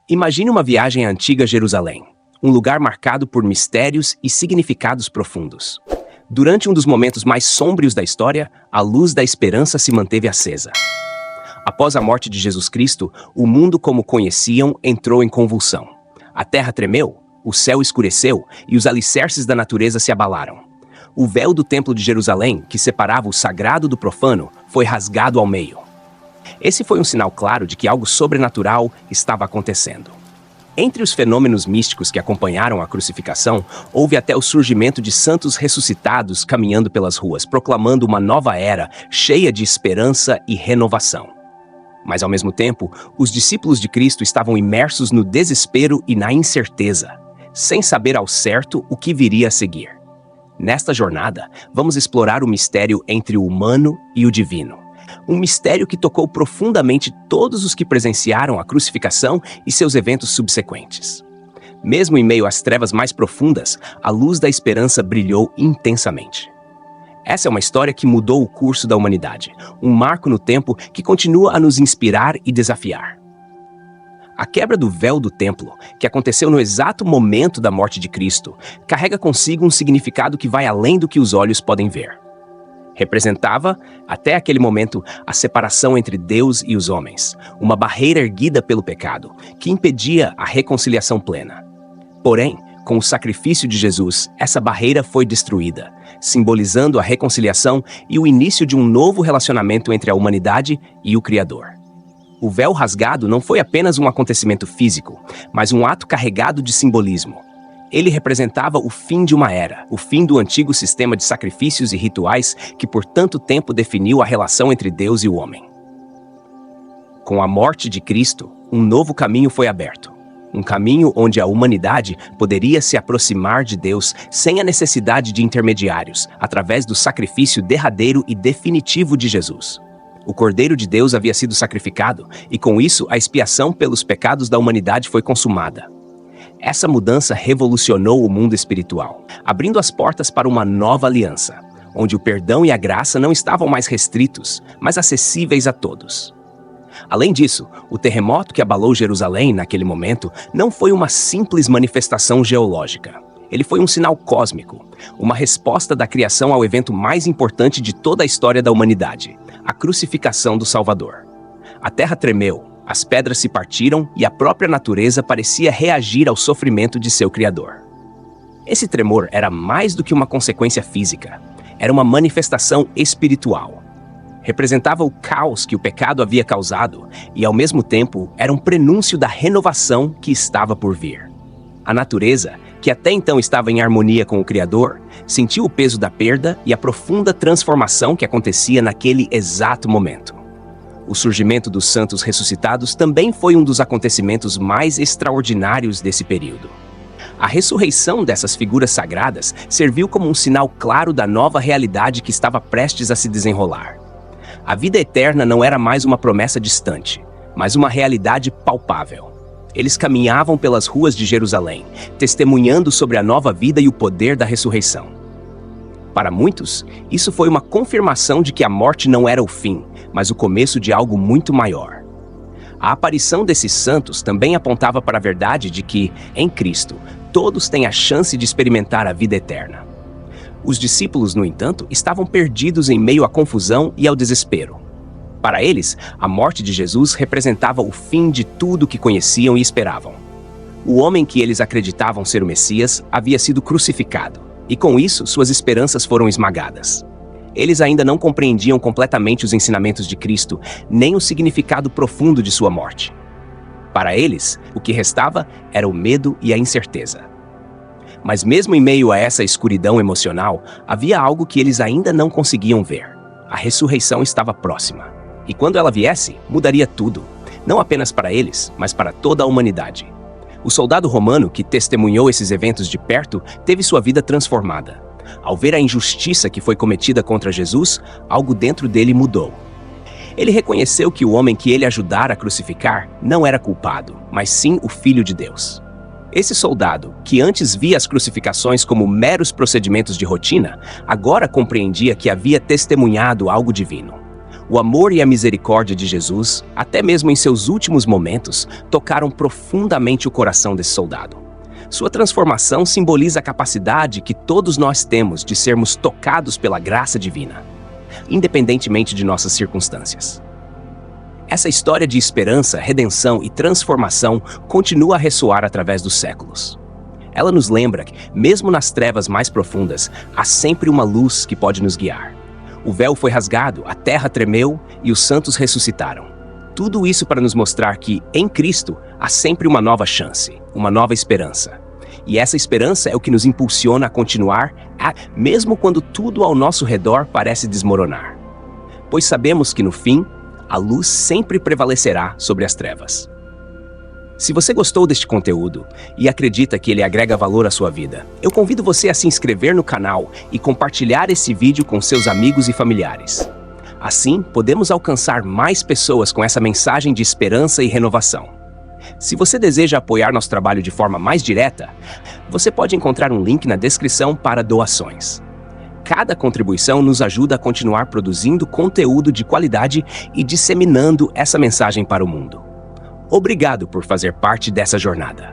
Imagine uma viagem à antiga Jerusalém, um lugar marcado por mistérios e significados profundos. Durante um dos momentos mais sombrios da história, a luz da esperança se manteve acesa. Após a morte de Jesus Cristo, o mundo como conheciam entrou em convulsão. A terra tremeu, o céu escureceu e os alicerces da natureza se abalaram. O véu do Templo de Jerusalém, que separava o sagrado do profano, foi rasgado ao meio. Esse foi um sinal claro de que algo sobrenatural estava acontecendo. Entre os fenômenos místicos que acompanharam a crucificação, houve até o surgimento de santos ressuscitados caminhando pelas ruas, proclamando uma nova era cheia de esperança e renovação. Mas, ao mesmo tempo, os discípulos de Cristo estavam imersos no desespero e na incerteza, sem saber ao certo o que viria a seguir. Nesta jornada, vamos explorar o mistério entre o humano e o divino. Um mistério que tocou profundamente todos os que presenciaram a crucificação e seus eventos subsequentes. Mesmo em meio às trevas mais profundas, a luz da esperança brilhou intensamente. Essa é uma história que mudou o curso da humanidade, um marco no tempo que continua a nos inspirar e desafiar. A quebra do véu do templo, que aconteceu no exato momento da morte de Cristo, carrega consigo um significado que vai além do que os olhos podem ver. Representava, até aquele momento, a separação entre Deus e os homens, uma barreira erguida pelo pecado, que impedia a reconciliação plena. Porém, com o sacrifício de Jesus, essa barreira foi destruída, simbolizando a reconciliação e o início de um novo relacionamento entre a humanidade e o Criador. O véu rasgado não foi apenas um acontecimento físico, mas um ato carregado de simbolismo. Ele representava o fim de uma era, o fim do antigo sistema de sacrifícios e rituais que por tanto tempo definiu a relação entre Deus e o homem. Com a morte de Cristo, um novo caminho foi aberto. Um caminho onde a humanidade poderia se aproximar de Deus sem a necessidade de intermediários, através do sacrifício derradeiro e definitivo de Jesus. O Cordeiro de Deus havia sido sacrificado, e com isso a expiação pelos pecados da humanidade foi consumada. Essa mudança revolucionou o mundo espiritual, abrindo as portas para uma nova aliança, onde o perdão e a graça não estavam mais restritos, mas acessíveis a todos. Além disso, o terremoto que abalou Jerusalém naquele momento não foi uma simples manifestação geológica. Ele foi um sinal cósmico, uma resposta da criação ao evento mais importante de toda a história da humanidade, a crucificação do Salvador. A terra tremeu, as pedras se partiram e a própria natureza parecia reagir ao sofrimento de seu Criador. Esse tremor era mais do que uma consequência física, era uma manifestação espiritual. Representava o caos que o pecado havia causado e, ao mesmo tempo, era um prenúncio da renovação que estava por vir. A natureza, que até então estava em harmonia com o Criador, sentiu o peso da perda e a profunda transformação que acontecia naquele exato momento. O surgimento dos santos ressuscitados também foi um dos acontecimentos mais extraordinários desse período. A ressurreição dessas figuras sagradas serviu como um sinal claro da nova realidade que estava prestes a se desenrolar. A vida eterna não era mais uma promessa distante, mas uma realidade palpável. Eles caminhavam pelas ruas de Jerusalém, testemunhando sobre a nova vida e o poder da ressurreição. Para muitos, isso foi uma confirmação de que a morte não era o fim, mas o começo de algo muito maior. A aparição desses santos também apontava para a verdade de que, em Cristo, todos têm a chance de experimentar a vida eterna. Os discípulos, no entanto, estavam perdidos em meio à confusão e ao desespero. Para eles, a morte de Jesus representava o fim de tudo que conheciam e esperavam. O homem que eles acreditavam ser o Messias havia sido crucificado, e com isso suas esperanças foram esmagadas. Eles ainda não compreendiam completamente os ensinamentos de Cristo, nem o significado profundo de sua morte. Para eles, o que restava era o medo e a incerteza. Mas mesmo em meio a essa escuridão emocional, havia algo que eles ainda não conseguiam ver. A ressurreição estava próxima. E quando ela viesse, mudaria tudo. Não apenas para eles, mas para toda a humanidade. O soldado romano que testemunhou esses eventos de perto teve sua vida transformada. Ao ver a injustiça que foi cometida contra Jesus, algo dentro dele mudou. Ele reconheceu que o homem que ele ajudara a crucificar não era culpado, mas sim o Filho de Deus. Esse soldado, que antes via as crucificações como meros procedimentos de rotina, agora compreendia que havia testemunhado algo divino. O amor e a misericórdia de Jesus, até mesmo em seus últimos momentos, tocaram profundamente o coração desse soldado. Sua transformação simboliza a capacidade que todos nós temos de sermos tocados pela graça divina, independentemente de nossas circunstâncias. Essa história de esperança, redenção e transformação continua a ressoar através dos séculos. Ela nos lembra que, mesmo nas trevas mais profundas, há sempre uma luz que pode nos guiar. O véu foi rasgado, a terra tremeu e os santos ressuscitaram. Tudo isso para nos mostrar que, em Cristo, há sempre uma nova chance, uma nova esperança. E essa esperança é o que nos impulsiona a continuar, mesmo quando tudo ao nosso redor parece desmoronar. Pois sabemos que, no fim, a luz sempre prevalecerá sobre as trevas. Se você gostou deste conteúdo e acredita que ele agrega valor à sua vida, eu convido você a se inscrever no canal e compartilhar esse vídeo com seus amigos e familiares. Assim, podemos alcançar mais pessoas com essa mensagem de esperança e renovação. Se você deseja apoiar nosso trabalho de forma mais direta, você pode encontrar um link na descrição para doações. Cada contribuição nos ajuda a continuar produzindo conteúdo de qualidade e disseminando essa mensagem para o mundo. Obrigado por fazer parte dessa jornada.